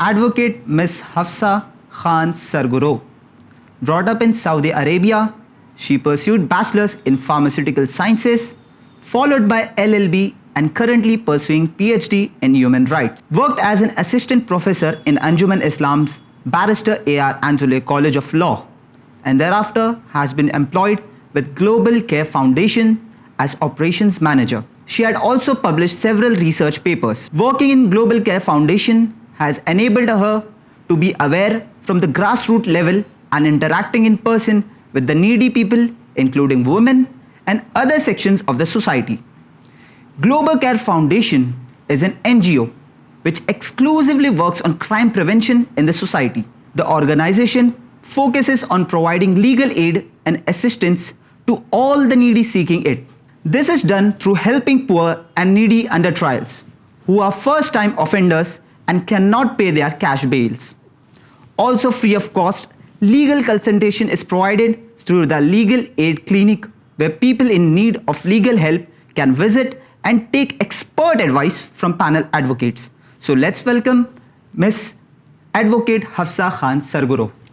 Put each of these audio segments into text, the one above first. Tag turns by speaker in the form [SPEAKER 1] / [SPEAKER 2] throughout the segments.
[SPEAKER 1] Advocate Miss Hafsa Khan Sarguro. Brought up in Saudi Arabia, she pursued bachelor's in pharmaceutical sciences, followed by LLB and currently pursuing PhD in human rights. Worked as an assistant professor in Anjuman Islam's Barrister A.R. Anjule College of Law, and thereafter has been employed with Global Care Foundation as operations manager. She had also published several research papers. Working in Global Care Foundation has enabled her to be aware from the grassroots level and interacting in person with the needy people, including women and other sections of the society. Global Care Foundation is an NGO which exclusively works on crime prevention in the society. The organization focuses on providing legal aid and assistance to all the needy seeking it. This is done through helping poor and needy under trials who are first-time offenders and cannot pay their cash bails. Also free of cost, legal consultation is provided through the Legal Aid Clinic, where people in need of legal help can visit and take expert advice from panel advocates. So let's welcome Miss Advocate Hafsa Khan Sarguro.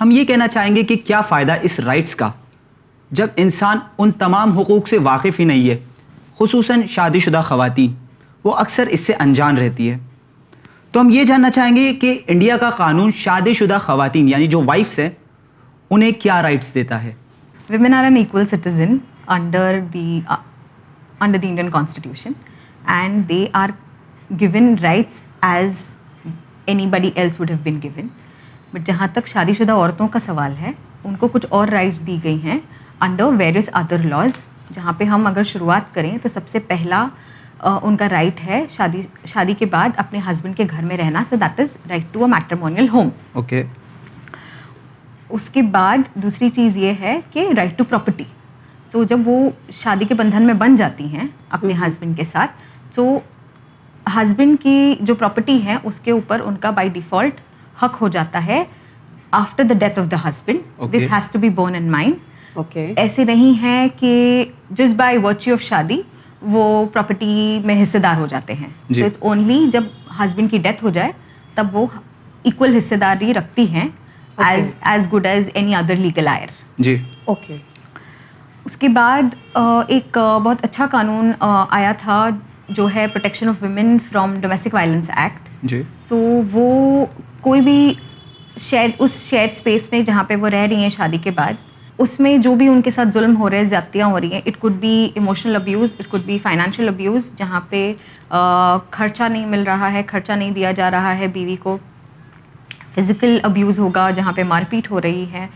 [SPEAKER 1] ہم یہ کہنا چاہیں گے کہ کیا فائدہ اس rights کا جب انسان ان تمام حقوق سے واقف ہی نہیں ہے، خصوصاً شادی شدہ خواتین، وہ اکثر اس سے انجان رہتی ہے. تو ہم یہ جاننا چاہیں گے کہ انڈیا کا قانون شادی شدہ خواتین یعنی جو وائفس ہیں انہیں کیا رائٹس دیتا ہے.
[SPEAKER 2] Women are an equal citizen under the Indian Constitution, and they are given rights as anybody else would have been given. But جہاں تک شادی شدہ عورتوں کا سوال ہے ان کو کچھ اور رائٹس دی گئی ہیں انڈر ویریس ادر لاز. جہاں پہ ہم اگر شروعات کریں تو سب سے پہلا ان کا رائٹ ہے شادی کے بعد اپنے ہسبینڈ کے گھر میں رہنا. So that is right to a matrimonial home.
[SPEAKER 1] Okay.
[SPEAKER 2] اس کے بعد دوسری چیز یہ ہے کہ رائٹ ٹو پراپرٹی. سو جب وہ شادی کے بندھن میں بن جاتی ہیں اپنے ہسبینڈ کے ساتھ، تو ہسبینڈ کی جو پراپرٹی ہے اس کے اوپر ان کا بائی ڈیفالٹ حق ہو جاتا ہے after the death of the husband. This has to be borne in mind.
[SPEAKER 3] Okay.
[SPEAKER 2] ایسے نہیں ہے کہ جسٹ بائی ورچیو آف شادی وہ پراپرٹی میں حصے دار ہو جاتے ہیں. سو اٹس اونلی جب ہسبینڈ کی ڈیتھ ہو جائے تب وہ ایکول حصے داری رکھتی ہیں as good as any other legal heir.
[SPEAKER 1] جی.
[SPEAKER 3] اوکے.
[SPEAKER 2] اس کے بعد ایک بہت اچھا قانون آیا تھا جو ہے protection of women from domestic violence act.
[SPEAKER 1] جی.
[SPEAKER 2] تو وہ کوئی بھی اس شیئرڈ اسپیس میں جہاں پہ وہ رہ رہی ہیں شادی کے بعد، اس میں جو بھی ان کے ساتھ ظلم ہو رہے ہیں، زیادتیاں ہو رہی ہیں، it could be emotional abuse, it could be financial abuse, جہاں پہ خرچہ نہیں مل رہا ہے، خرچہ نہیں دیا جا رہا ہے بیوی کو، فزیکل ابیوز ہوگا جہاں پہ مار پیٹ ہو رہی ہے،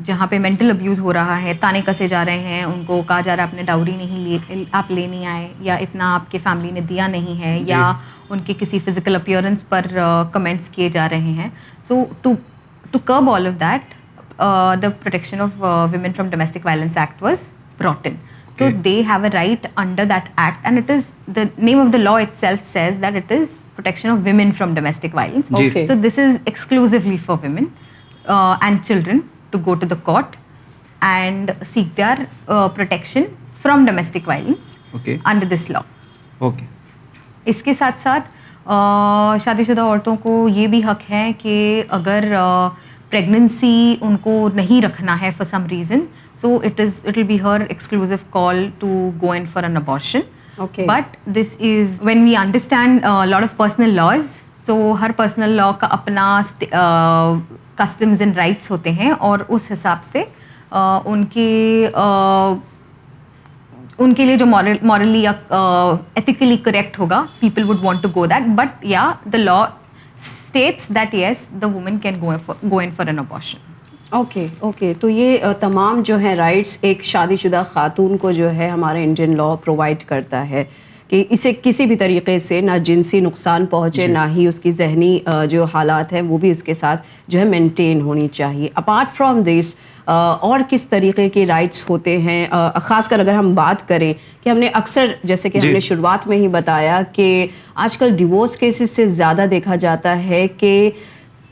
[SPEAKER 2] جہاں پہ مینٹل ابیوز ہو رہا ہے، تانے کسے جا رہے ہیں، ان کو کہا جا رہا ہے اپنے ڈاوری نہیں آپ لے نہیں آئے، یا اتنا آپ کے فیملی نے دیا نہیں ہے، یا ان کے کسی فزیکل اپیئرنس پر کمنٹس کیے جا رہے ہیں. So to curb all of that the protection of women from domestic violence act was brought in. So they have a right under that act, and it is the name of the law itself says that it is protection of women from domestic violence.
[SPEAKER 3] Okay.
[SPEAKER 2] So this is exclusively for women and children to go to the court and seek their protection from domestic violence.
[SPEAKER 1] Okay.
[SPEAKER 2] Under this law.
[SPEAKER 1] Okay.
[SPEAKER 2] اس کے ساتھ ساتھ شادی شدہ عورتوں کو یہ بھی حق ہے کہ اگر پریگننسی ان کو نہیں رکھنا ہے for some reason, so it will be her exclusive call to go in for an abortion. But this is when we understand lot of personal laws. So ہر پرسنل لا کا اپنا کسٹمز اینڈ رائٹس ہوتے ہیں، اور اس حساب سے ان کے لیے جو مورلی یا ایتھیکلی کریکٹ ہوگا، people would want to go that. But یا the law states that yes, the woman can go in for an abortion.
[SPEAKER 3] Okay. تو یہ تمام جو ہیں رائٹس ایک شادی شدہ خاتون کو جو ہے ہمارا انڈین لا پرووائڈ کرتا ہے کہ اسے کسی بھی طریقے سے نہ جنسی نقصان پہنچے، نہ ہی اس کی ذہنی جو حالات ہیں وہ بھی اس کے ساتھ جو ہے مینٹین ہونی چاہیے. اپارٹ فرام دس اور کس طریقے کے رائٹس ہوتے ہیں، خاص کر اگر ہم بات کریں کہ ہم نے اکثر جیسے کہ ہم نے شروعات میں ہی بتایا کہ آج کل ڈیورس کیسز سے زیادہ دیکھا جاتا ہے کہ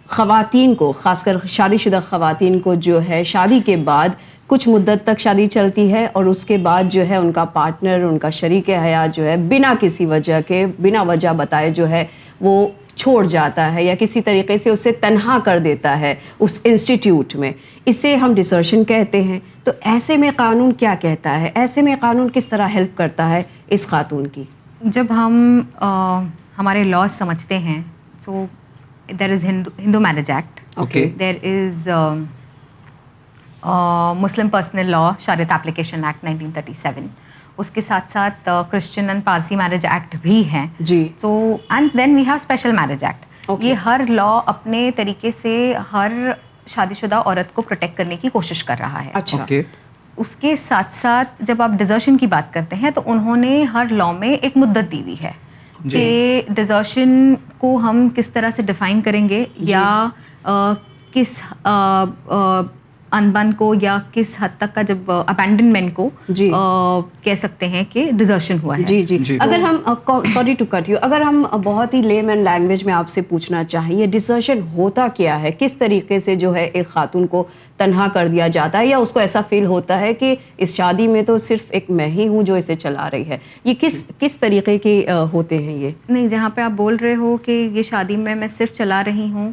[SPEAKER 3] خواتین کو، خاص کر شادی شدہ خواتین کو جو ہے شادی کے بعد کچھ مدت تک شادی چلتی ہے اور اس کے بعد جو ہے ان کا پارٹنر، ان کا شریک حیات جو ہے بنا کسی وجہ کے، بنا وجہ بتائے جو ہے وہ چھوڑ جاتا ہے یا کسی طریقے سے اسے تنہا کر دیتا ہے اس انسٹیٹیوٹ میں. اسے ہم ڈسرشن کہتے ہیں. تو ایسے میں قانون کیا کہتا ہے؟ ایسے میں قانون کس طرح ہیلپ کرتا ہے اس خاتون کی؟
[SPEAKER 2] جب ہم ہمارے لاز سمجھتے ہیں، so there is Hindu marriage act, there is Muslim personal law Shariat application act 1937، اس کے ساتھ ساتھ Christian and Parsi marriage act بھی ہیں.
[SPEAKER 3] جی.
[SPEAKER 2] So and then we have special marriage act. یہ ہر لا اپنے طریقے سے ہر شادی شدہ عورت کو پروٹیکٹ کرنے کی کوشش کر رہا ہے.
[SPEAKER 3] اچھا.
[SPEAKER 2] اس کے ساتھ ساتھ جب آپ ڈیزرشن کی بات کرتے ہیں تو انہوں نے ہر لا میں ایک مدت دی ہوئی ہے کہ ڈیزرشن کو ہم کس طرح سے ڈیفائن کریں گے، یا کس انبن کو یا کس حد تک کا جب ابینڈنمنٹ کو کہہ سکتے ہیں کہ ڈیزرشن ہوا ہے.
[SPEAKER 3] جی. اگر ہم سوری ٹو کٹ یو، اگر ہم بہت ہی لیم اینڈ لینگویج میں آپ سے پوچھنا چاہیں، یہ ڈیزرشن ہوتا کیا ہے؟ کس طریقے سے جو ہے ایک خاتون کو تنہا کر دیا جاتا ہے، یا اس کو ایسا فیل ہوتا ہے کہ اس شادی میں تو صرف ایک میں ہی ہوں جو اسے چلا رہی ہے؟ یہ کس طریقے کے ہوتے ہیں یہ؟
[SPEAKER 2] نہیں، جہاں پہ آپ بول رہے ہو کہ یہ شادی میں صرف چلا رہی ہوں،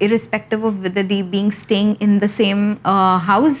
[SPEAKER 2] irrespective of whether they being staying in the same house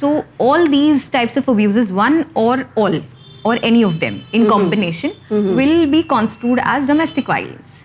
[SPEAKER 2] So all these types of abuses, one or all or any of them in combination will be construed as domestic violence.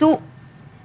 [SPEAKER 2] So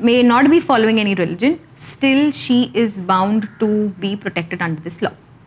[SPEAKER 2] may not be following any religion, still she is bound to be protected under this law.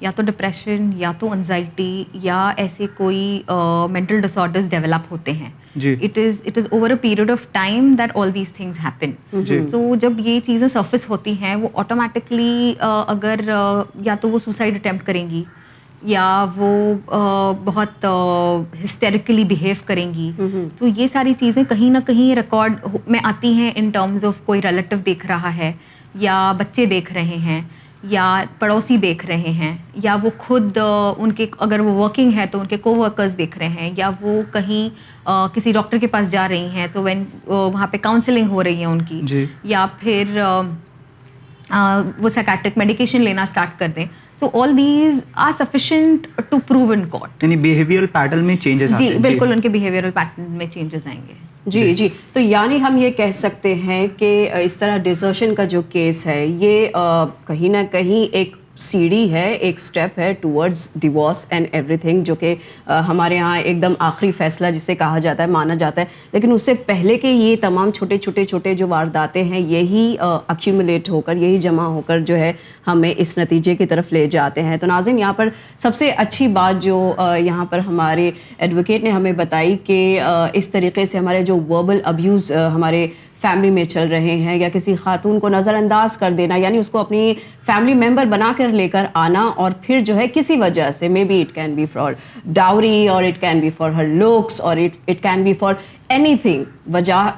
[SPEAKER 2] یا تو depression یا تو anxiety یا ایسے کوئی mental ڈس orders develop ہوتے ہیں. It is over a period of time that all these things happen. So جب یہ چیزیں سرفیس ہوتی ہیں وہ آٹومیٹکلی اگر یا تو وہ سوسائڈ اٹیمپٹ کریں گی یا وہ بہت ہسٹیریکلی بیہیو کریں گی, تو یہ ساری چیزیں کہیں نہ کہیں ریکارڈ میں آتی ہیں ان ٹرمز آف کوئی ریلیٹیو دیکھ رہا ہے یا بچے دیکھ رہے ہیں یا پڑوسی دیکھ رہے ہیں یا وہ خود ان کے اگر وہ ورکنگ ہے تو ان کے کو ورکرز دیکھ رہے ہیں یا وہ کہیں کسی ڈاکٹر کے پاس جا رہی ہیں تو وہاں پہ کاؤنسلنگ ہو رہی ہے ان کی, یا پھر وہ سائکیٹرک میڈیکیشن لینا اسٹارٹ کر دیں. So all these are sufficient to prove in court.
[SPEAKER 1] یعنی بیہیویئرل پیٹرن میں چینجز آتے ہیں.
[SPEAKER 2] جی بالکل, ان کے بیہیویئرل پیٹرن میں چینجز آئیں گے.
[SPEAKER 3] جی تو یعنی ہم یہ کہہ سکتے ہیں کہ اس طرح ڈیزرشن کا جو کیس ہے یہ کہیں نہ کہیں ایک سیڑھی ہے, ایک سٹیپ ہے ٹورڈز ڈیورس اینڈ ایوری تھنگ, جو کہ ہمارے یہاں ایک دم آخری فیصلہ جسے کہا جاتا ہے, مانا جاتا ہے. لیکن اس سے پہلے کہ یہ تمام چھوٹے جو وارداتیں ہیں یہی ایکیومولیٹ ہو کر, یہی جمع ہو کر جو ہے ہمیں اس نتیجے کی طرف لے جاتے ہیں. تو ناظرین, یہاں پر سب سے اچھی بات جو یہاں پر ہمارے ایڈوکیٹ نے ہمیں بتائی کہ اس طریقے سے ہمارے جو وربل ابیوز ہمارے فیملی میں چل رہے ہیں یا کسی خاتون کو نظر انداز کر دینا, یعنی اس کو اپنی فیملی ممبر بنا کر لے کر آنا اور پھر جو ہے کسی وجہ سے may be it can be for dowry or it can be for her looks or it can be for اینی تھنگ,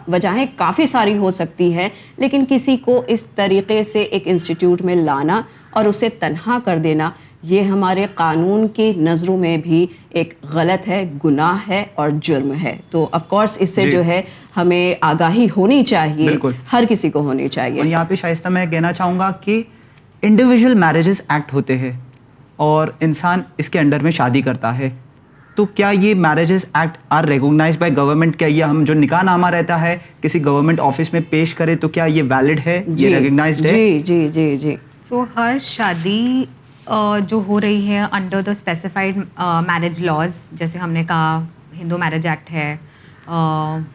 [SPEAKER 3] وجہیں کافی ساری ہو سکتی ہیں, لیکن کسی کو اس طریقے سے ایک انسٹیٹیوٹ میں لانا اور اسے تنہا کر دینا یہ ہمارے قانون کی نظروں میں بھی ایک غلط ہے, گناہ ہے اور جرم ہے. تو آف کورس اس سے جو ہے ہمیں آگاہی ہونی چاہیے, ہر کسی کو ہونی چاہیے.
[SPEAKER 1] اور یہاں پہ شائستہ میں کہنا چاہوں گا کہ انڈیویژل میرجز ایکٹ ہوتے ہیں اور انسان اس کے انڈر میں شادی کرتا ہے, تو کیا یہ marriages act are recognised by government? کیا یہ ہم جو نکاح نامہ رہتا ہے کسی گورنمنٹ آفس میں پیش کرے تو کیا یہ ویلڈ ہے, یہ ریکوگنائزڈ ہے؟
[SPEAKER 3] جی.
[SPEAKER 2] سو ہر شادی جو ہو رہی ہے under the specified marriage laws, جیسے ہم نے کہا ہندو میرج ایکٹ ہے,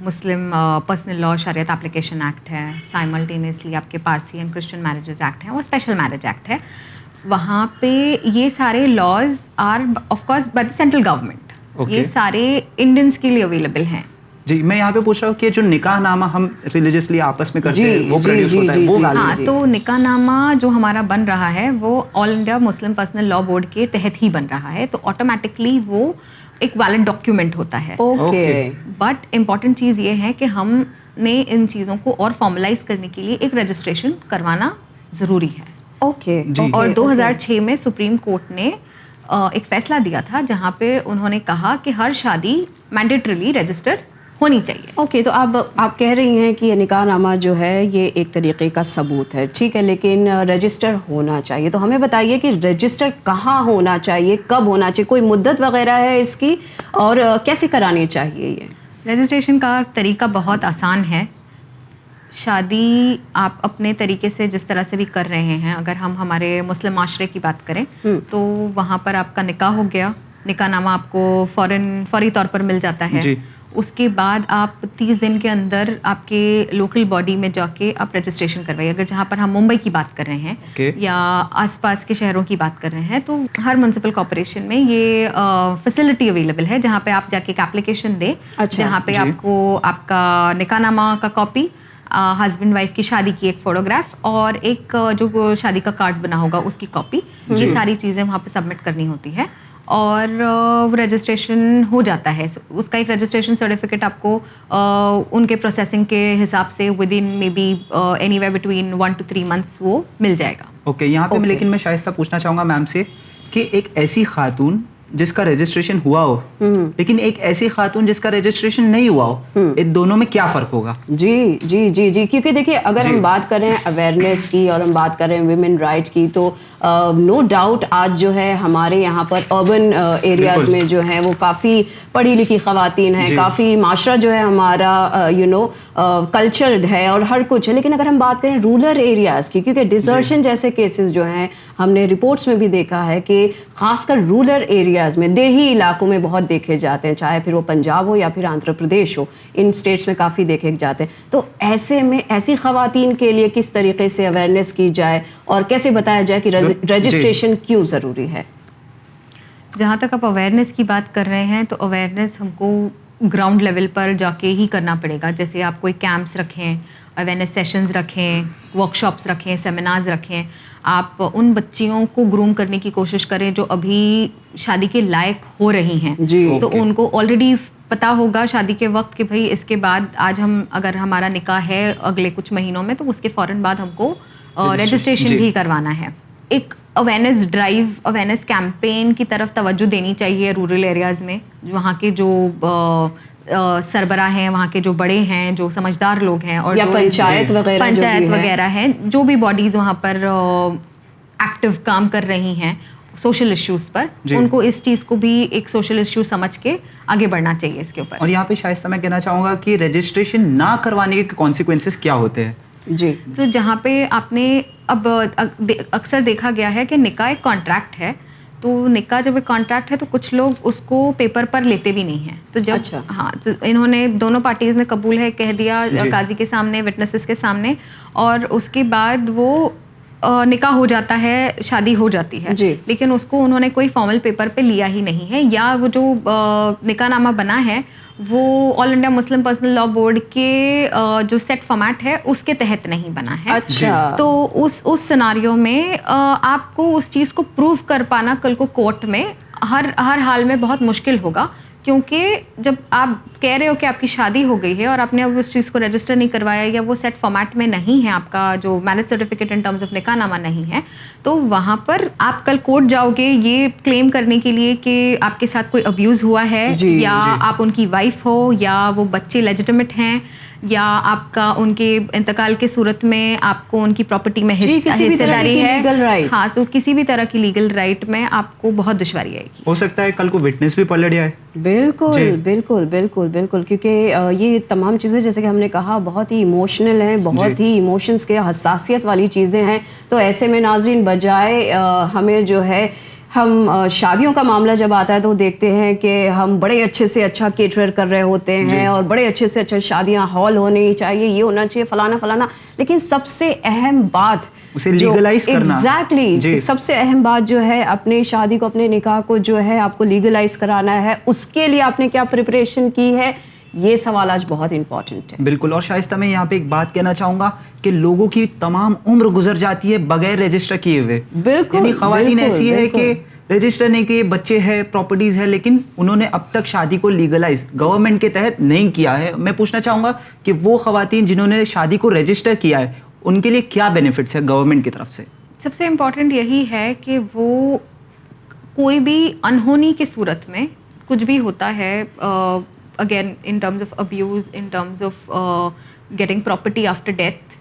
[SPEAKER 2] مسلم personal law Shariat application act ہے, سائملٹینیسلی آپ کے پارسی اینڈ کرسچن میرجز ایکٹ ہیں اور اسپیشل میرج ایکٹ ہے. وہاں پہ یہ سارے laws are of course by the central government, یہ سارے انڈینس کے لیے اویلیبل ہیں.
[SPEAKER 1] جی میں یہاں پہ پوچھ رہا ہوں کہ جو نکاح نامہ ہم ریلیجیسلی آپس میں کرتے ہیں وہ پروڈیوس ہوتا ہے, وہ ویلڈ ہے؟
[SPEAKER 2] ہاں, تو نکاح نامہ جو ہمارا بن رہا ہے وہ آل انڈیا مسلم پرسنل لا بورڈ کے تحت ہی بن رہا ہے, تو آٹومیٹکلی وہ ایک ویلڈ ڈاکیومنٹ ہوتا ہے. بٹ امپورٹنٹ چیز یہ ہے کہ ہم نے ان چیزوں کو اور فارملائز کرنے کے لیے ایک رجسٹریشن کروانا ضروری ہے. اور 2006 میں سپریم کورٹ نے ایک فیصلہ دیا تھا جہاں پہ انہوں نے کہا کہ ہر شادی مینڈیٹریلی رجسٹرڈ ہونی چاہیے.
[SPEAKER 3] تو آپ کہہ رہی ہیں کہ یہ نکاح نامہ جو ہے یہ ایک طریقے کا ثبوت ہے, ٹھیک ہے, لیکن رجسٹر ہونا چاہیے. تو ہمیں بتائیے کہ رجسٹر کہاں ہونا چاہیے, کب ہونا چاہیے, کوئی مدت وغیرہ ہے اس کی, اور کیسے کرانی چاہیے؟ یہ
[SPEAKER 2] رجسٹریشن کا طریقہ بہت آسان ہے. شادی آپ اپنے طریقے سے جس طرح سے بھی کر رہے ہیں, اگر ہم ہمارے مسلم معاشرے کی بات کریں تو وہاں پر آپ کا نکاح ہو گیا, نکاح نامہ آپ کو فوری طور پر مل جاتا ہے. اس کے بعد آپ 30 دن کے اندر آپ کے لوکل باڈی میں جا کے آپ رجسٹریشن کروائیے. اگر جہاں پر ہم ممبئی کی بات کر رہے ہیں یا آس پاس کے شہروں کی بات کر رہے ہیں تو ہر میونسپل کارپوریشن میں یہ فیسلٹی اویلیبل ہے جہاں پہ آپ جا کے ایک اپلیکیشن دیں, جہاں پہ آپ کو آپ کا نکاح نامہ کا کاپی, ہسبینڈ وائف کی شادی کی ایک فوٹوگراف اور ایک جو شادی کا کارڈ بنا ہوگا اس کی کاپی, یہ ساری چیزیں وہاں پہ سبمٹ کرنی ہوتی ہے اور رجسٹریشن ہو جاتا ہے. اس کا ایک رجسٹریشن سرٹیفکیٹ آپ کو ان کے پروسیسنگ کے حساب سے within maybe anywhere between 1 to 3 months وہ مل جائے گا.
[SPEAKER 1] اوکے, یہاں پہ لیکن میں شائستہ پوچھنا چاہوں گا میم سے کہ ایک ایسی خاتون جس کا رجسٹریشن ہوا ہو لیکن ایک ایسی خاتون جس کا رجسٹریشن نہیں ہوا ہو, ان دونوں میں کیا فرق ہوگا؟
[SPEAKER 3] جی کیونکہ دیکھیے اگر ہم بات کریں اویئرنیس کی اور ہم بات کریں ویمن رائٹ کی تو نو ڈاؤٹ آج جو ہے ہمارے یہاں پر اربن ایریاز میں جو ہے وہ کافی پڑھی لکھی خواتین ہیں, کافی معاشرہ جو ہے ہمارا کلچرڈ ہے اور ہر کچھ ہے. لیکن اگر ہم بات کریں رورل ایریاز کی, کیونکہ ڈیزرشن جیسے کیسز جو ہیں ہم نے رپورٹس میں بھی دیکھا ہے کہ خاص کر رورل ایریاز میں, دیہی علاقوں میں بہت دیکھے جاتے ہیں, چاہے پھر وہ پنجاب ہو یا پھر آندھرا پردیش ہو, ان اسٹیٹس میں کافی دیکھے جاتے ہیں. تو ایسے میں ایسی خواتین کے لیے کس طریقے سے اویئرنیس کی جائے اور کیسے بتایا جائے کہ رجسٹریشن کیوں ضروری ہے؟
[SPEAKER 2] جہاں تک آپ اویئرنیس کی بات کر رہے ہیں تو اویئرنیس ہم کو گراؤنڈ لیول پر جا کے ہی کرنا پڑے گا. جیسے آپ کوئی کیمپس رکھیں, اویئرنیس سیشنز رکھیں, ورک شاپس رکھیں, سیمینارز رکھیں. آپ ان بچیوں کو گروم کرنے کی کوشش کریں جو ابھی شادی کے لائق ہو رہی ہیں. تو ان کو آلریڈی پتہ ہوگا شادی کے وقت کہ بھائی اس کے بعد آج ہم اگر ہمارا نکاح ہے اگلے کچھ مہینوں میں تو اس کے فوراً بعد ہم کو رجسٹریشن بھی کروانا ہے. ایک اویئرنیس ڈرائیو, اویئرنیس کیمپین کی طرف توجہ دینی چاہیے رورل ایریاز میں. وہاں کے جو سربراہ ہیں, وہاں کے جو بڑے ہیں, جو سمجھدار لوگ ہیں, اور
[SPEAKER 3] پنچایت
[SPEAKER 2] وغیرہ ہیں, جو بھی باڈیز وہاں پر ایکٹیو کام کر رہی ہیں سوشل ایشوز پر, ان کو اس چیز کو بھی ایک سوشل ایشو سمجھ کے آگے بڑھنا چاہیے اس کے اوپر.
[SPEAKER 1] اور یہاں پہ شائستہ میں کہنا چاہوں گا کہ رجسٹریشن نہ کروانے کے کانسیکوینسز کیا ہوتے ہیں.
[SPEAKER 3] جی,
[SPEAKER 2] تو جہاں پہ آپ نے اب اکثر دیکھا گیا ہے کہ نکاح ایک کانٹریکٹ ہے, تو نکاح جب ایک کانٹریکٹ ہے تو کچھ لوگ اس کو پیپر پر لیتے بھی نہیں ہیں. تو جب ہاں تو انہوں نے دونوں پارٹیز نے قبول ہے کہہ دیا قاضی کے سامنے, وٹنسز کے سامنے, اور اس کے بعد وہ نکاح ہو جاتا ہے, شادی ہو جاتی ہے, لیکن اس کو انہوں نے کوئی فارمل پیپر پہ لیا ہی نہیں ہے, یا وہ جو نکاح نامہ بنا ہے وہ all India Muslim personal law board کے جو سیٹ فارمیٹ ہے اس کے تحت نہیں بنا ہے.
[SPEAKER 3] اچھا,
[SPEAKER 2] تو اس سیناریو میں آپ کو اس چیز کو پروو کر پانا کل کو کورٹ میں ہر حال میں بہت مشکل ہوگا, کیونکہ جب آپ کہہ رہے ہو کہ آپ کی شادی ہو گئی ہے اور آپ نے اب اس چیز کو رجسٹر نہیں کروایا, یا وہ سیٹ فارمیٹ میں نہیں ہے, آپ کا جو marriage certificate in terms of نکاح نامہ نہیں ہے, تو وہاں پر آپ کل کورٹ جاؤ گے یہ کلیم کرنے کے لیے کہ آپ کے ساتھ کوئی ابیوز ہوا ہے, یا آپ ان کی وائف ہو, یا وہ بچے لیجیٹمیٹ ہیں, یا آپ کا ان کے انتقال کی صورت میں آپ کو ان کی پراپرٹی میں حصہ داری ہے. ہاں, تو کسی بھی طرح کی لیگل رائٹ میں آپ کو بہت دشواری آئے گی.
[SPEAKER 1] ہو سکتا ہے کل کو وٹنس بھی پلٹ جائے.
[SPEAKER 3] بالکل بالکل بالکل بالکل, کیونکہ یہ تمام چیزیں جیسے کہ ہم نے کہا بہت ہی ایموشنل ہیں, بہت ہی ایموشنس کے حساسیت والی چیزیں ہیں. تو ایسے میں ناظرین بجائے ہمیں جو ہے ہم شادیوں کا معاملہ جب آتا ہے تو دیکھتے ہیں کہ ہم بڑے اچھے سے اچھا کیٹرر کر رہے ہوتے ہیں, اور بڑے اچھے سے اچھا شادیاں ہال ہونی چاہیے, یہ ہونا چاہیے, فلانا فلانا, لیکن سب سے اہم بات
[SPEAKER 1] اسے لیگلائز کرنا.
[SPEAKER 3] ایگزیکٹلی, سب سے اہم بات جو ہے اپنی شادی کو, اپنے نکاح کو جو ہے آپ کو لیگلائز کرانا ہے, اس کے لیے آپ نے کیا پریپریشن کی ہے, یہ سوال آج بہت امپورٹنٹ ہے.
[SPEAKER 1] بالکل. اور شائستہ میں یہاں پہ ایک بات کہنا چاہوں گا کہ لوگوں کی تمام عمر گزر جاتی ہے بغیر رجسٹر کیے ہوئے.
[SPEAKER 3] بالکل,
[SPEAKER 1] یعنی خواتین ایسی ہے کہ رجسٹر نہیں کیے, بچے ہیں, پراپرٹیز ہے, لیکن انہوں نے اب تک شادی کو لیگلائز گورنمنٹ کے تحت نہیں کیا ہے. میں پوچھنا چاہوں گا کہ وہ خواتین جنہوں نے شادی کو رجسٹر کیا ہے ان کے لیے کیا بینیفٹس ہے گورنمنٹ کی طرف سے؟
[SPEAKER 2] سب سے امپورٹنٹ یہی ہے کہ وہ کوئی بھی انہونی کی صورت میں کچھ بھی ہوتا ہے, again in terms of abuse, in terms of getting property after death,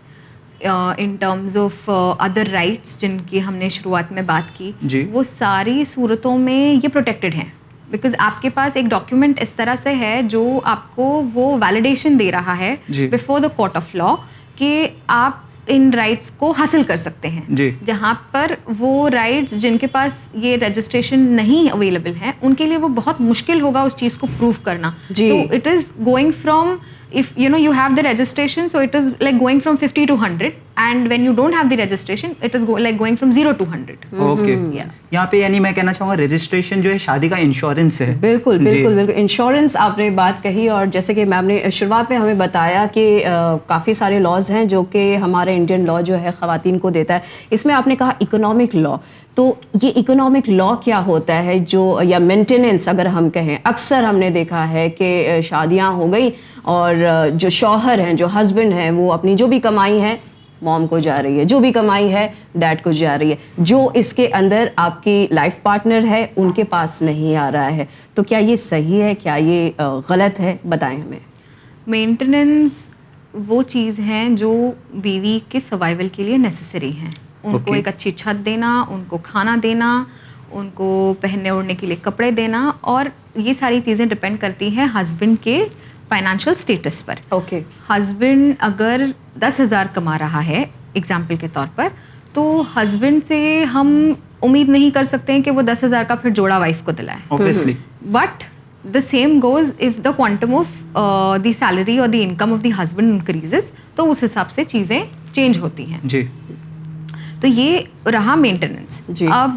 [SPEAKER 2] in terms of other rights جن کی ہم نے شروعات میں بات کی, وہ ساری صورتوں میں یہ پروٹیکٹڈ ہیں. بیکاز آپ کے پاس ایک ڈاکیومنٹ اس طرح سے ہے جو آپ کو وہ ویلیڈیشن دے رہا ہے before the court of law کہ آپ ان رائٹس کو حاصل کر سکتے ہیں. جہاں پر وہ رائٹس جن کے پاس یہ رجسٹریشن نہیں اویلیبل ہیں ان کے لیے وہ بہت مشکل ہوگا اس چیز کو پروف کرنا. تو it is going from, if you have the registration, so it is like going from 50 to 100, and when you don't have the registration it is like going from 0 to 100.
[SPEAKER 1] Okay, یہاں پہ یعنی میں کہنا چاہوں گا registration جو ہے شادی کا انشورنس ہے.
[SPEAKER 3] بالکل بالکل بالکل, انشورنس آپ نے بات کہی, اور جیسے کہ میم نے شروعات میں ہمیں بتایا کہ کافی سارے لاز ہیں جو کہ ہمارے انڈین لاء جو ہے خواتین کو دیتا ہے. اس میں آپ نے کہا اکنامک لاء, تو یہ اکنامک لاء کیا ہوتا ہے جو, یا مینٹیننس اگر ہم کہیں, اکثر ہم نے دیکھا ہے کہ شادیاں ہو گئی اور جو شوہر ہیں, جو ہسبینڈ ہیں, وہ اپنی جو بھی کمائی ہے موم کو جا رہی ہے, جو بھی کمائی ہے ڈیڈ کو جا رہی ہے, جو اس کے اندر آپ کی لائف پارٹنر ہے ان کے پاس نہیں آ رہا ہے. تو کیا یہ صحیح ہے, کیا یہ غلط ہے, بتائیں ہمیں.
[SPEAKER 2] مینٹیننس وہ چیز ہیں جو بیوی کے سروائیول کے لیے نیسیسری ہیں. ان کو ایک اچھی چھت دینا, ان کو کھانا دینا, ان کو پہننے اوڑھنے کے لیے کپڑے دینا, اور یہ ساری چیزیں ڈپینڈ کرتی ہیں ہسبینڈ کے فائنینشیل اسٹیٹس پر.
[SPEAKER 3] اوکے,
[SPEAKER 2] ہسبینڈ اگر 10,000 کما رہا ہے ایگزامپل کے طور پر, تو ہسبینڈ سے ہم امید نہیں کر سکتے ہیں کہ وہ 10,000 کا پھر جوڑا وائف کو دلائے. But the same goes if the quantum of the salary or the income of the husband increases, تو اس حساب سے چیزیں چینج ہوتی ہیں.
[SPEAKER 1] جی,
[SPEAKER 2] تو یہ رہا مینٹیننس. اب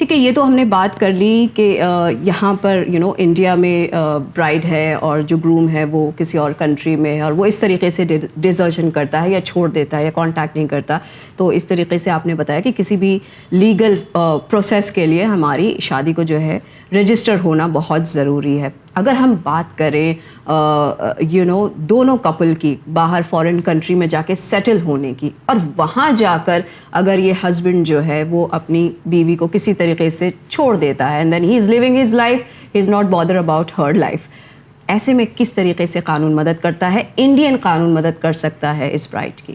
[SPEAKER 3] ٹھیک ہے, یہ تو ہم نے بات کر لی کہ یہاں پر انڈیا میں برائڈ ہے اور جو گروم ہے وہ کسی اور کنٹری میں ہے اور وہ اس طریقے سے ڈیزرشن کرتا ہے یا چھوڑ دیتا ہے یا کانٹیکٹ نہیں کرتا. تو اس طریقے سے آپ نے بتایا کہ کسی بھی لیگل پروسیس کے لیے ہماری شادی کو جو ہے رجسٹر ہونا بہت ضروری ہے. اگر ہم بات کریں دونوں کپل کی باہر فارن کنٹری میں جا کے سیٹل ہونے کی, اور وہاں جا کر اگر یہ ہسبینڈ جو ہے وہ اپنی بیوی کو کسی طریقے سے چھوڑ دیتا ہے, and then he is living his life, he is not bother about her life, ایسے میں کس طریقے سے قانون مدد کرتا ہے, انڈین قانون مدد کر سکتا ہے اس برائڈ کی؟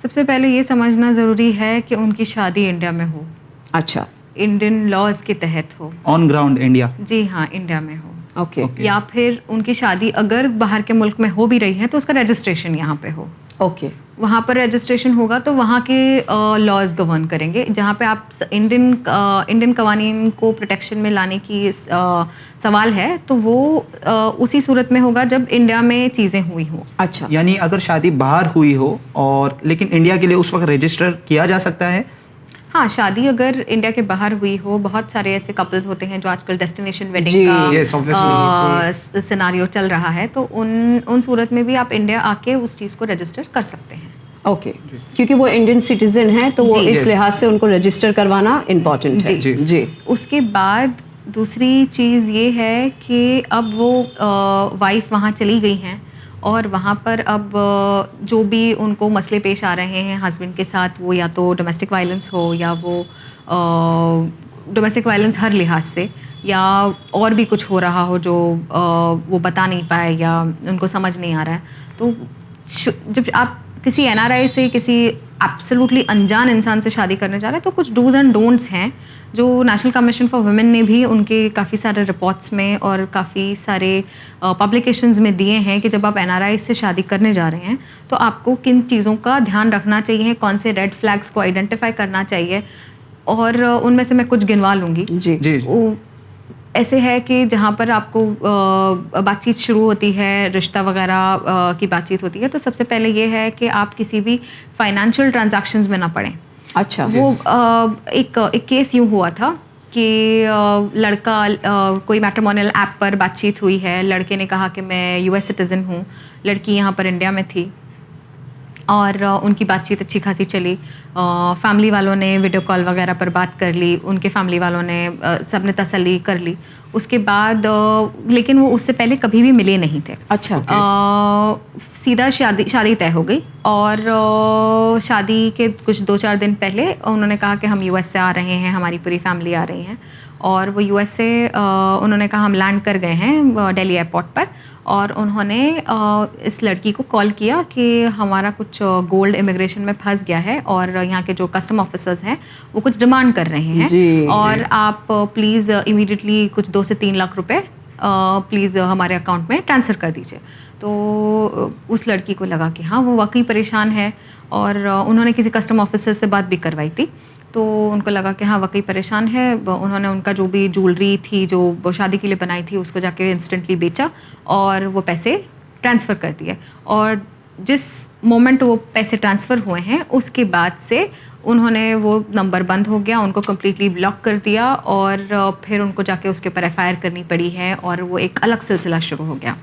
[SPEAKER 2] سب سے پہلے یہ سمجھنا ضروری ہے کہ ان کی شادی انڈیا میں ہو.
[SPEAKER 3] اچھا,
[SPEAKER 2] انڈین لاز کے تحت ہو.
[SPEAKER 1] On ground India.
[SPEAKER 2] جی ہاں, انڈیا میں ہو.
[SPEAKER 3] اوکے.
[SPEAKER 2] یا پھر ان کی شادی اگر باہر کے ملک میں ہو بھی رہی ہے تو اس کا رجسٹریشن یہاں پہ ہو.
[SPEAKER 3] اوکے.
[SPEAKER 2] وہاں پر رجسٹریشن ہوگا تو وہاں کے لاز گورن کریں گے. جہاں پہ آپ انڈین قوانین کو پروٹیکشن میں لانے کی سوال ہے تو وہ اسی صورت میں ہوگا جب انڈیا میں چیزیں ہوئی ہوں.
[SPEAKER 3] اچھا,
[SPEAKER 1] یعنی اگر شادی باہر ہوئی ہو اور لیکن انڈیا کے لیے اس وقت رجسٹر کیا جا سکتا ہے.
[SPEAKER 2] ہاں, شادی اگر انڈیا کے باہر ہوئی ہو, بہت سارے ایسے کپلز ہوتے ہیں جو آج کل ڈیسٹینیشن ویڈنگ کا سیناریو چل رہا ہے, تو ان صورت میں بھی آپ انڈیا آ کے اس چیز کو رجسٹر کر سکتے ہیں.
[SPEAKER 3] اوکے, کیونکہ وہ انڈین سٹیزن ہیں تو وہ اس لحاظ سے ان کو رجسٹر کروانا امپورٹنٹ ہے. جی.
[SPEAKER 2] اس کے بعد دوسری چیز یہ ہے کہ اب وہ وائف وہاں چلی گئی ہیں اور وہاں پر اب جو بھی ان کو مسئلے پیش آ رہے ہیں ہسبینڈ کے ساتھ, وہ یا تو ڈومیسٹک وائلنس ہو یا وہ ڈومیسٹک وائلنس ہر لحاظ سے, یا اور بھی کچھ ہو رہا ہو جو وہ بتا نہیں پائے یا ان کو سمجھ نہیں آ رہا ہے, تو جب آپ کسی NRI سے کسی ایبسلیوٹلی انجان انسان سے شادی کرنے جا رہے ہیں تو کچھ ڈوز اینڈ ڈونٹس ہیں جو نیشنل کمیشن فار ویمن نے بھی ان کے کافی سارے رپورٹس میں اور کافی سارے پبلیکیشنز میں دیے ہیں کہ جب آپ NRI سے شادی کرنے جا رہے ہیں تو آپ کو کن چیزوں کا دھیان رکھنا چاہیے, کون سے ریڈ فلیگس کو آئیڈینٹیفائی کرنا چاہیے, اور ان میں سے میں کچھ گنوا لوں گی.
[SPEAKER 3] جی.
[SPEAKER 2] ایسے ہے کہ جہاں پر آپ کو بات چیت شروع ہوتی ہے, رشتہ وغیرہ کی بات چیت ہوتی ہے, تو سب سے پہلے یہ ہے کہ آپ کسی بھی فائنینشیل ٹرانزیکشنز میں نہ پڑیں.
[SPEAKER 3] اچھا.
[SPEAKER 2] وہ ایک کیس یوں ہوا تھا کہ لڑکا کوئی میٹریمونیل ایپ پر بات چیت ہوئی ہے, لڑکے نے کہا کہ میں US سٹیزن ہوں, لڑکی یہاں پر انڈیا میں تھی, اور ان کی بات چیت اچھی خاصی چلی. فیملی والوں نے ویڈیو کال وغیرہ پر بات کر لی, ان کے فیملی والوں نے سب نے تسلی کر لی. اس کے بعد لیکن وہ اس سے پہلے کبھی بھی ملے نہیں تھے.
[SPEAKER 3] اچھا.
[SPEAKER 2] سیدھا شادی طے ہو گئی, اور شادی کے کچھ 2-4 دن پہلے انہوں نے کہا کہ ہم US سے آ رہے ہیں, ہماری پوری فیملی آ رہی ہیں, اور وہ US سے انہوں نے کہا ہم لینڈ کر گئے ہیں دہلی ایئرپورٹ پر, اور انہوں نے اس لڑکی کو کال کیا کہ ہمارا کچھ گولڈ امیگریشن میں پھنس گیا ہے اور یہاں کے جو کسٹم آفیسرز ہیں وہ کچھ ڈیمانڈ کر رہے ہیں, اور آپ پلیز امیڈیٹلی کچھ 2 سے 3 لاکھ روپے پلیز ہمارے اکاؤنٹ میں ٹرانسفر کر دیجیے. تو اس لڑکی کو لگا کہ ہاں وہ واقعی پریشان ہے, اور انہوں نے کسی کسٹم آفیسر سے بات بھی کروائی تھی, تو ان کو لگا کہ ہاں واقعی پریشان ہے. انہوں نے ان کا جو بھی جولری تھی جو شادی کے لیے بنائی تھی اس کو جا کے انسٹنٹلی بیچا اور وہ پیسے ٹرانسفر کر دیے, اور جس مومنٹ وہ پیسے ٹرانسفر ہوئے ہیں اس کے بعد سے انہوں نے وہ نمبر بند ہو گیا, ان کو کمپلیٹلی بلاک کر دیا, اور پھر ان کو جا کے اس کے اوپر FIR کرنی پڑی ہے, اور وہ ایک الگ سلسلہ شروع ہو گیا.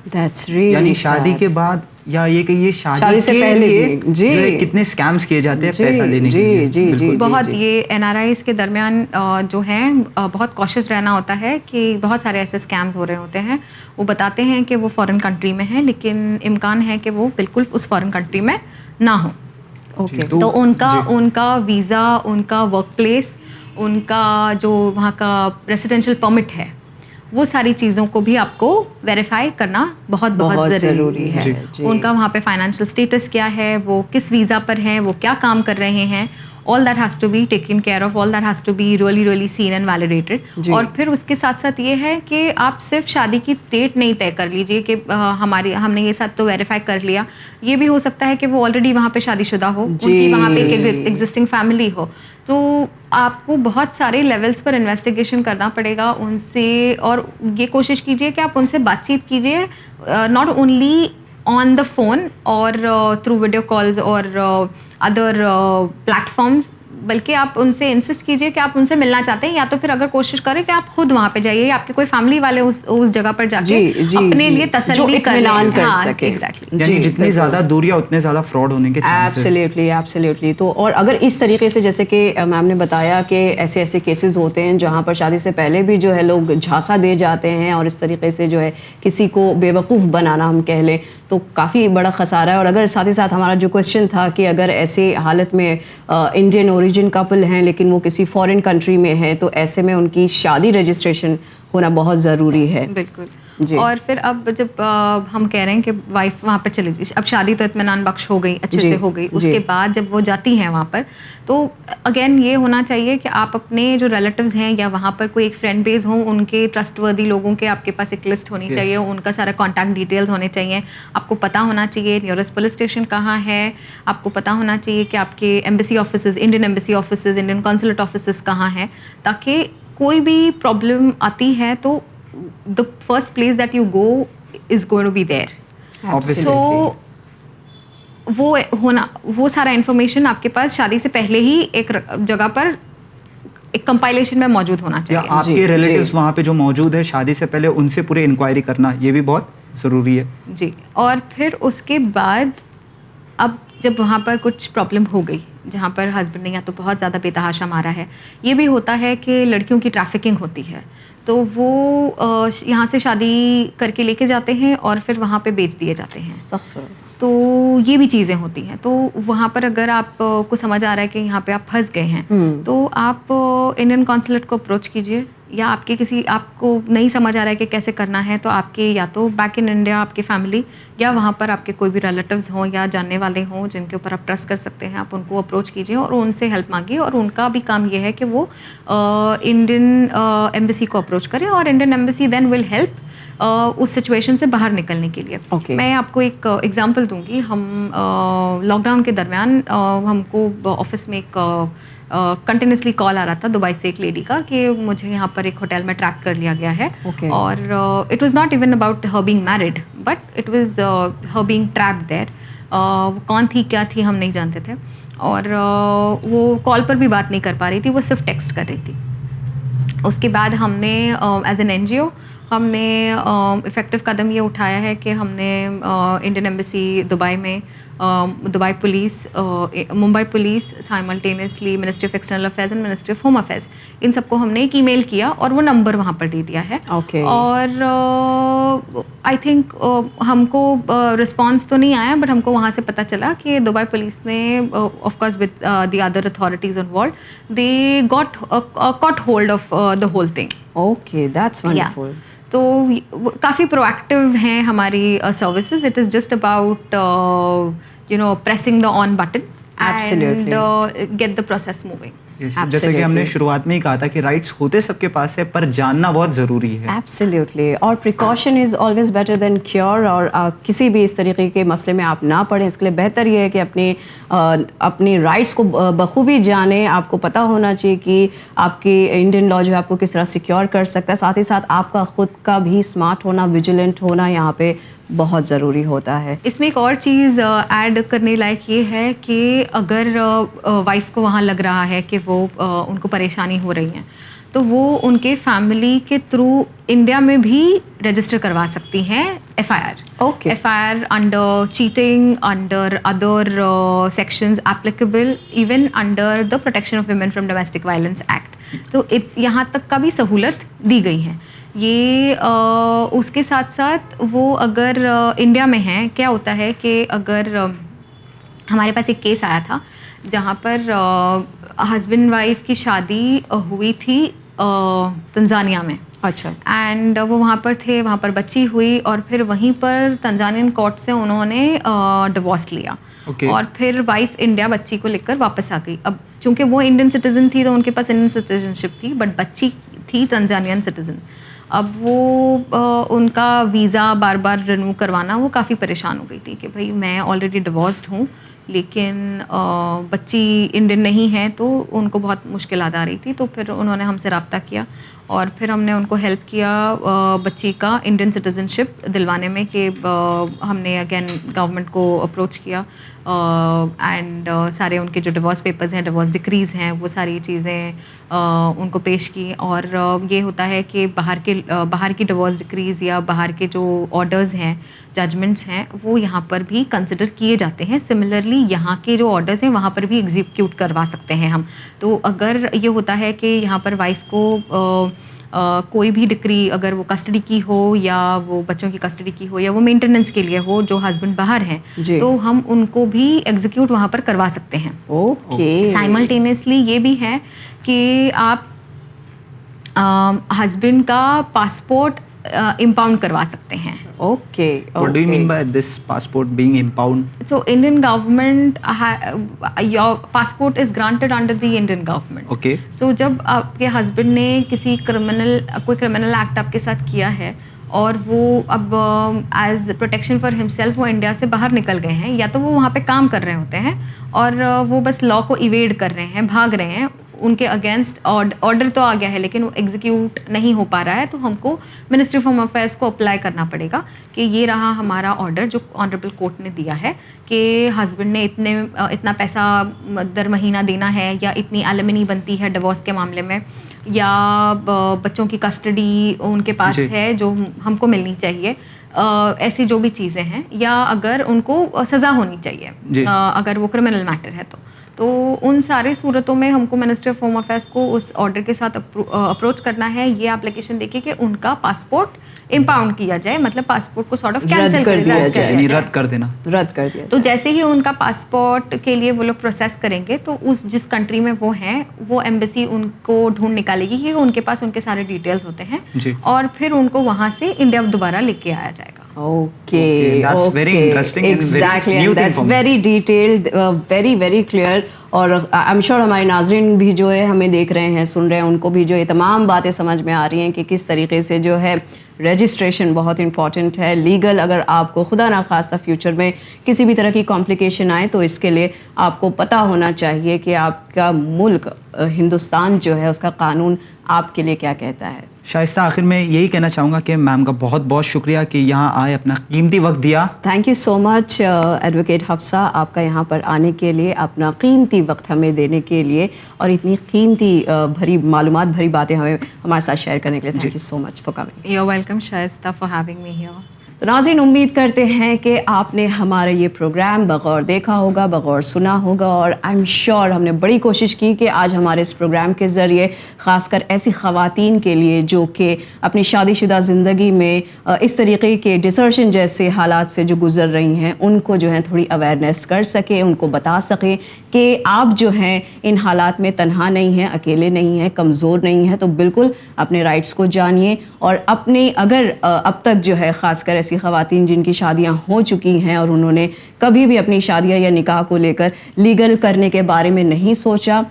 [SPEAKER 1] یعنی شادی کے بعد یا یہ کہ یہ شادی سے پہلے جو ہے کتنے اسکیمز کیے جاتے ہیں پیسہ لینے کے لیے.
[SPEAKER 3] جی.
[SPEAKER 2] بہت یہ NRIs کے درمیان جو ہیں بہت کوشش رہنا ہوتا ہے کہ بہت سارے ایسے اسکیمز ہو رہے ہوتے ہیں. وہ بتاتے ہیں کہ وہ فارن کنٹری میں ہیں, لیکن امکان ہے کہ وہ بالکل اس فارن کنٹری میں نہ ہوں. تو ان کا ویزا, ان کا ورک پلیس, ان کا جو وہاں کا ریسیڈینشیل پرمٹ ہے, وہ ساری چیزوں کو بھی آپ کو ویریفائی کرنا بہت بہت ضروری ہے. ان کا وہاں پہ فائنینشیل اسٹیٹس کیا ہے, وہ کس ویزا پر ہیں, وہ کیا کام کر رہے ہیں, all that has to be taken care of, all that has to be really seen and validated. اور پھر اس کے ساتھ ساتھ یہ ہے کہ آپ صرف شادی کی ڈیٹ نہیں طے کر لیجئے کہ ہم نے یہ ساتھ تو ویریفائی کر لیا. یہ بھی ہو سکتا ہے کہ وہ آلریڈی وہاں پہ شادی شدہ ہو, ان کی وہاں پہ ایک ایگزسٹنگ فیملی ہو, تو آپ کو بہت سارے لیولس پر انویسٹیگیشن کرنا پڑے گا ان سے, اور یہ کوشش کیجیے کہ آپ ان سے بات چیت کیجیے, not only on the phone or through video calls or other platforms, بلکہ آپ ان سے انسسٹ کیجیے کہ آپ ان سے ملنا چاہتے ہیں, یا تو پھر اگر کوشش کریں کہ آپ خود وہاں پہ جائیے, یا آپ کے کوئی فیملی والے اس جگہ پر جا کے اپنے لیے تسلی کر
[SPEAKER 3] سکیں.
[SPEAKER 1] یعنی جتنی زیادہ دوریاں اتنے زیادہ فراڈ ہونے کے چانسز.
[SPEAKER 3] ایبسلیوٹلی. تو اور اگر اس طریقے سے جیسے کہ میم نے بتایا کہ ایسے ایسے کیسز ہوتے ہیں جہاں پر شادی سے پہلے بھی جو ہے لوگ جھانسا دے جاتے ہیں اور اس طریقے سے جو ہے کسی کو بے وقوف بنانا ہم کہہ لیں, تو کافی بڑا خسارہ ہے. اور اگر ساتھ ہی ساتھ ہمارا جو کوشچن تھا کہ اگر ایسی حالت میں انڈین اوریجن کپل ہیں لیکن وہ کسی فارن کنٹری میں ہے, تو ایسے میں ان کی شادی رجسٹریشن ہونا بہت ضروری ہے.
[SPEAKER 2] بالکل. اور پھر اب جب ہم کہہ رہے ہیں کہ وائف وہاں پر چلی گئی, اب شادی تو اطمینان بخش ہو گئی, اچھے سے ہو گئی, اس کے بعد جب وہ جاتی ہیں وہاں پر, تو اگین یہ ہونا چاہیے کہ آپ اپنے جو ریلیٹیوز ہیں یا وہاں پر کوئی ایک فرینڈ بیس ہوں, ان کے ٹرسٹ وردی لوگوں کے آپ کے پاس ایک لسٹ ہونی چاہیے, ان کا سارا کانٹیکٹ ڈیٹیلز ہونے چاہیے, آپ کو پتہ ہونا چاہیے نیئرسٹ پولیس اسٹیشن کہاں ہے, آپ کو پتہ ہونا چاہیے کہ آپ کے embassy offices, Indian embassy offices, Indian consulate offices کہاں ہیں, تاکہ کوئی بھی پرابلم آتی ہے تو the first place that you go is going to be there. So وہ سارا انفارمیشن آپ کے پاس شادی سے پہلے ہی ایک جگہ پر ایک کمپائلیشن میں موجود ہونا چاہیے.
[SPEAKER 1] آپ کے ریلیٹیوز وہاں پہ جو موجود ہے شادی سے پہلے, ان سے پورے انکوائری کرنا یہ بھی بہت ضروری ہے. جی.
[SPEAKER 2] اور پھر اس کے بعد اب جب وہاں پر کچھ پرابلم ہو گئی, جہاں پر ہسبینڈ نے یا تو بہت زیادہ بے تحاشا مارا ہے, یہ بھی ہوتا ہے کہ لڑکیوں کی ٹریفکنگ ہوتی ہے, تو وہ یہاں سے شادی کر کے لے کے جاتے ہیں اور پھر وہاں پہ بیچ دیے جاتے ہیں. تو یہ بھی چیزیں ہوتی ہیں. تو وہاں پر اگر آپ کو سمجھ آ رہا ہے کہ یہاں پہ آپ پھنس گئے ہیں, تو آپ انڈین قونصلیٹ کو اپروچ کیجیے, یا آپ کے آپ کو نہیں سمجھ آ رہا ہے کہ کیسے کرنا ہے, تو آپ کے یا تو بیک ان انڈیا آپ کے فیملی یا وہاں پر آپ کے کوئی بھی ریلیٹیوز ہوں یا جاننے والے ہوں جن کے اوپر آپ ٹرسٹ کر سکتے ہیں, آپ ان کو اپروچ کیجیے اور ان سے ہیلپ مانگیے. اور ان کا بھی کام یہ ہے کہ وہ انڈین ایمبیسی کو اپروچ کریں, اور Indian embassy then will help اس سچویشن سے باہر نکلنے کے لیے. میں آپ کو ایک ایگزامپل دوں گی. ہم لاک ڈاؤن کے درمیان ہم کو آفس میں ایک کنٹینیوسلی کال آ رہا تھا دبئی سے ایک لیڈی کا کہ مجھے یہاں پر ایک ہوٹل میں ٹریپ کر لیا گیا ہے, اور it was not even about her being married, but it was her being trapped there. کون تھی کیا تھی ہم نہیں جانتے تھے, اور وہ کال پر بھی بات نہیں کر پا رہی تھی, وہ صرف ٹیکسٹ کر رہی تھی. اس کے بعد ہم نے ایز این این جی او ہم نے افیکٹو قدم یہ اٹھایا ہے کہ ہم نے انڈین ایمبیسی دبئی میں, Dubai police, Mumbai police, simultaneously ministry of external affairs and ministry of home affairs, ان سب کو ہم نے ایک ای میل کیا اور وہ نمبر وہاں پر دے دیا ہے. اور آئی تھنک ہم کو رسپانس تو نہیں آیا, بٹ ہم کو وہاں سے پتہ چلا کہ دبئی پولیس نے of course with the other authorities involved they got hold of the whole thing.
[SPEAKER 3] Okay, that's wonderful.
[SPEAKER 2] تو کافی پرو ایکٹیو ہیں ہماری services. It is just about pressing the on button and get the process moving.
[SPEAKER 1] جیسے کہ ہم نے شروعات میں ہی کہا تھا کہ رائٹس ہوتے سب کے پاس ہے, پر جاننا بہت ضروری ہے.
[SPEAKER 3] ایبسلیوٹلی. اور precaution is always better than cure. اور کسی بھی اس طریقے کے مسئلے میں آپ نہ پڑیں, اس کے لیے بہتر یہ ہے کہ اپنی رائٹس کو بخوبی جانیں. آپ کو پتہ ہونا چاہیے کہ آپ کی انڈین لا جو ہے آپ کو کس طرح سیکیور کر سکتا ہے. ساتھ ہی ساتھ آپ کا خود کا بھی اسمارٹ ہونا, ویجیلنٹ ہونا یہاں پہ بہت ضروری ہوتا ہے.
[SPEAKER 2] اس میں ایک اور چیز ایڈ کرنے لائق یہ ہے کہ اگر وائف کو وہاں لگ رہا ہے کہ وہ ان کو پریشانی ہو رہی ہیں, تو وہ ان کے فیملی کے تھرو انڈیا میں بھی رجسٹر کروا سکتی ہیں F I R.
[SPEAKER 3] Okay.
[SPEAKER 2] F I R under cheating, under other sections applicable, even under the protection of women from domestic violence act. تو یہاں تک کا بھی سہولت دی گئی ہیں. یہ اس کے ساتھ ساتھ وہ اگر انڈیا میں ہیں, کیا ہوتا ہے کہ اگر ہمارے پاس ایک کیس آیا تھا جہاں پر ہسبینڈ وائف کی شادی ہوئی تھی تنزانیہ میں.
[SPEAKER 3] اچھا.
[SPEAKER 2] اینڈ وہ وہاں پر تھے, وہاں پر بچی ہوئی, اور پھر وہیں پر تنزانین کورٹ سے انہوں نے ڈیورس لیا. اور پھر وائف انڈیا بچی کو لے کر واپس آ گئی. اب چونکہ وہ انڈین سٹیزن تھی تو ان کے پاس انڈین سٹیزنشپ تھی, بٹ بچی تھی تنزانین سٹیزن. اب وہ ان کا ویزا بار بار رینیو کروانا, وہ کافی پریشان ہو گئی تھی کہ بھائی میں آلریڈی ڈیورسڈ ہوں لیکن بچی انڈین نہیں ہے, تو ان کو بہت مشکلات آ رہی تھی. تو پھر انہوں نے ہم سے رابطہ کیا اور پھر ہم نے ان کو ہیلپ کیا بچی کا انڈین سٹیزنشپ دلوانے میں کہ ہم نے اگین گورنمنٹ کو اپروچ کیا اینڈ سارے ان کے جو ڈیورس پیپرز ہیں, ڈیورس ڈکریز ہیں, وہ ساری چیزیں ان کو پیش کی. اور یہ ہوتا ہے کہ باہر کی ڈیورس ڈکریز یا باہر کے جو آرڈرز ہیں, ججمنٹس ہیں, وہ یہاں پر بھی کنسیڈر کیے جاتے ہیں. سملرلی یہاں کے جو آرڈرز ہیں وہاں پر بھی ایگزیکیوٹ کروا سکتے ہیں ہم. تو اگر یہ ہوتا ہے کہ یہاں پر وائف کو کوئی بھی ڈگری اگر وہ کسٹڈی کی ہو یا وہ بچوں کی کسٹڈی کی ہو یا وہ مینٹیننس کے لیے ہو, جو ہسبینڈ باہر ہیں, تو ہم ان کو بھی ایگزیکیوٹ وہاں پر کروا سکتے ہیں.
[SPEAKER 3] اوکے.
[SPEAKER 2] سائملٹینیسلی یہ بھی ہے کہ آپ ہسبینڈ کا پاسپورٹ امپاؤنڈ کروا سکتے ہیں.
[SPEAKER 3] Okay.
[SPEAKER 1] What do you mean by this passport being impound?
[SPEAKER 2] So Indian government, your passport is granted under the Indian government.
[SPEAKER 1] Okay.
[SPEAKER 2] So جب آپ کے ہسبینڈ نے کوئی کرمنل ایکٹ آپ کے ساتھ کیا ہے اور وہ اب ایز پروٹیکشن فار ہمسیلف وہ انڈیا سے باہر نکل گئے ہیں, یا تو وہ وہاں پہ کام کر رہے ہوتے ہیں اور وہ بس لا کو ایویڈ کر رہے ہیں, بھاگ رہے ہیں, ان کے اگینسٹ آرڈر تو آ گیا ہے لیکن وہ ایگزیکیوٹ نہیں ہو پا رہا ہے, تو ہم کو منسٹری آف ہوم افیئرس کو اپلائی کرنا پڑے گا کہ یہ رہا ہمارا آرڈر جو آنریبل کورٹ نے دیا ہے کہ ہسبینڈ نے اتنا پیسہ در مہینہ دینا ہے, یا اتنی ایلیمنی بنتی ہے ڈیورس کے معاملے میں, یا بچوں کی کسٹڈی ان کے پاس ہے جو ہم کو ملنی چاہیے, ایسی جو بھی چیزیں ہیں, یا اگر ان کو سزا ہونی چاہیے اگر وہ کرمنل میٹر ہے تو ان ساری صورتوں میں ہم کو منسٹری آف ہوم افیئرس کو اس آرڈر کے ساتھ اپروچ کرنا ہے, یہ اپلیکیشن دیکھیے کہ ان کا پاسپورٹ امپاؤنڈ کیا جائے, مطلب پاسپورٹ کو سارٹ آف کینسل کر دیا جائے,
[SPEAKER 1] رد کر دیا.
[SPEAKER 2] تو جیسے ہی ان کا پاسپورٹ کے لیے وہ لوگ پروسیس کریں گے تو اس جس کنٹری میں وہ ہیں وہ ایمبیسی ان کو ڈھونڈ نکالے گی کہ ان کے پاس ان کے سارے ڈیٹیلز ہوتے ہیں, اور پھر ان کو وہاں سے انڈیا دوبارہ لے کے آیا جائے گا.
[SPEAKER 3] Okay,
[SPEAKER 1] that's very interesting.
[SPEAKER 3] Exactly,
[SPEAKER 1] and
[SPEAKER 3] and that's very detailed, very clear. اور I'm sure ہمارے ناظرین بھی جو ہے ہمیں دیکھ رہے ہیں, سن رہے ہیں, ان کو بھی جو یہ تمام باتیں سمجھ میں آ رہی ہیں کہ کس طریقے سے جو ہے رجسٹریشن بہت امپورٹنٹ ہے. لیگل اگر آپ کو خدا نخواستہ فیوچر میں کسی بھی طرح کی کمپلیکیشن آئے تو اس کے لیے آپ کو پتہ ہونا چاہیے کہ آپ کا ملک ہندوستان جو ہے اس کا قانون آپ کے لیے کیا کہتا ہے.
[SPEAKER 1] شائستہ, آخر میں یہی کہنا چاہوں گا کہ میم کا بہت بہت شکریہ کہ یہاں آئے, اپنا قیمتی وقت دیا.
[SPEAKER 3] Thank you so much advocate Hafsa, آپ کا یہاں پر آنے کے لیے, اپنا قیمتی وقت ہمیں دینے کے لیے, اور اتنی قیمتی بھری معلومات بھری باتیں ہمارے ساتھ شیئر کرنے کے لیے. Thank you so much for coming.
[SPEAKER 2] You are welcome Shaista for having me here.
[SPEAKER 3] تو ناظرین, امید کرتے ہیں کہ آپ نے ہمارا یہ پروگرام بغور دیکھا ہوگا, بغور سنا ہوگا, اور آئی ایم شیور ہم نے بڑی کوشش کی کہ آج ہمارے اس پروگرام کے ذریعے خاص کر ایسی خواتین کے لیے جو کہ اپنی شادی شدہ زندگی میں اس طریقے کے ڈسرشن جیسے حالات سے جو گزر رہی ہیں, ان کو جو ہے تھوڑی اویئرنیس کر سکیں, ان کو بتا سکیں کہ آپ جو ہیں ان حالات میں تنہا نہیں ہیں, اکیلے نہیں ہیں, کمزور نہیں ہیں. تو بالکل اپنے رائٹس کو جانیے, اور اپنے اگر اب تک جو ہے خاص کر ایسی خواتین جن کی شادیاں ہو چکی ہیں اور انہوں نے کبھی بھی اپنی شادیاں یا نکاح کو لے کر لیگل کرنے کے بارے میں نہیں سوچا,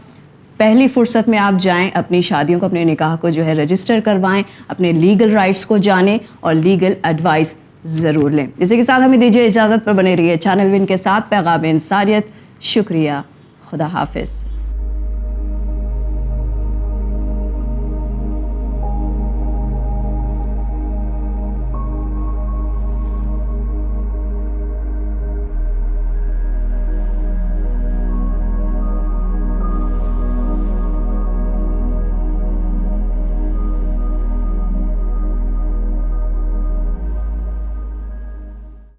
[SPEAKER 3] پہلی فرصت میں آپ جائیں, اپنی شادیوں کو, اپنے نکاح کو جو ہے رجسٹر کروائیں, اپنے لیگل رائٹس کو جانیں اور لیگل ایڈوائس ضرور لیں. اسی کے ساتھ ہمیں دیجیے اجازت, پر بنے رہیے چینل ون کے ساتھ. پیغام انسانیت. شکریہ. خدا حافظ.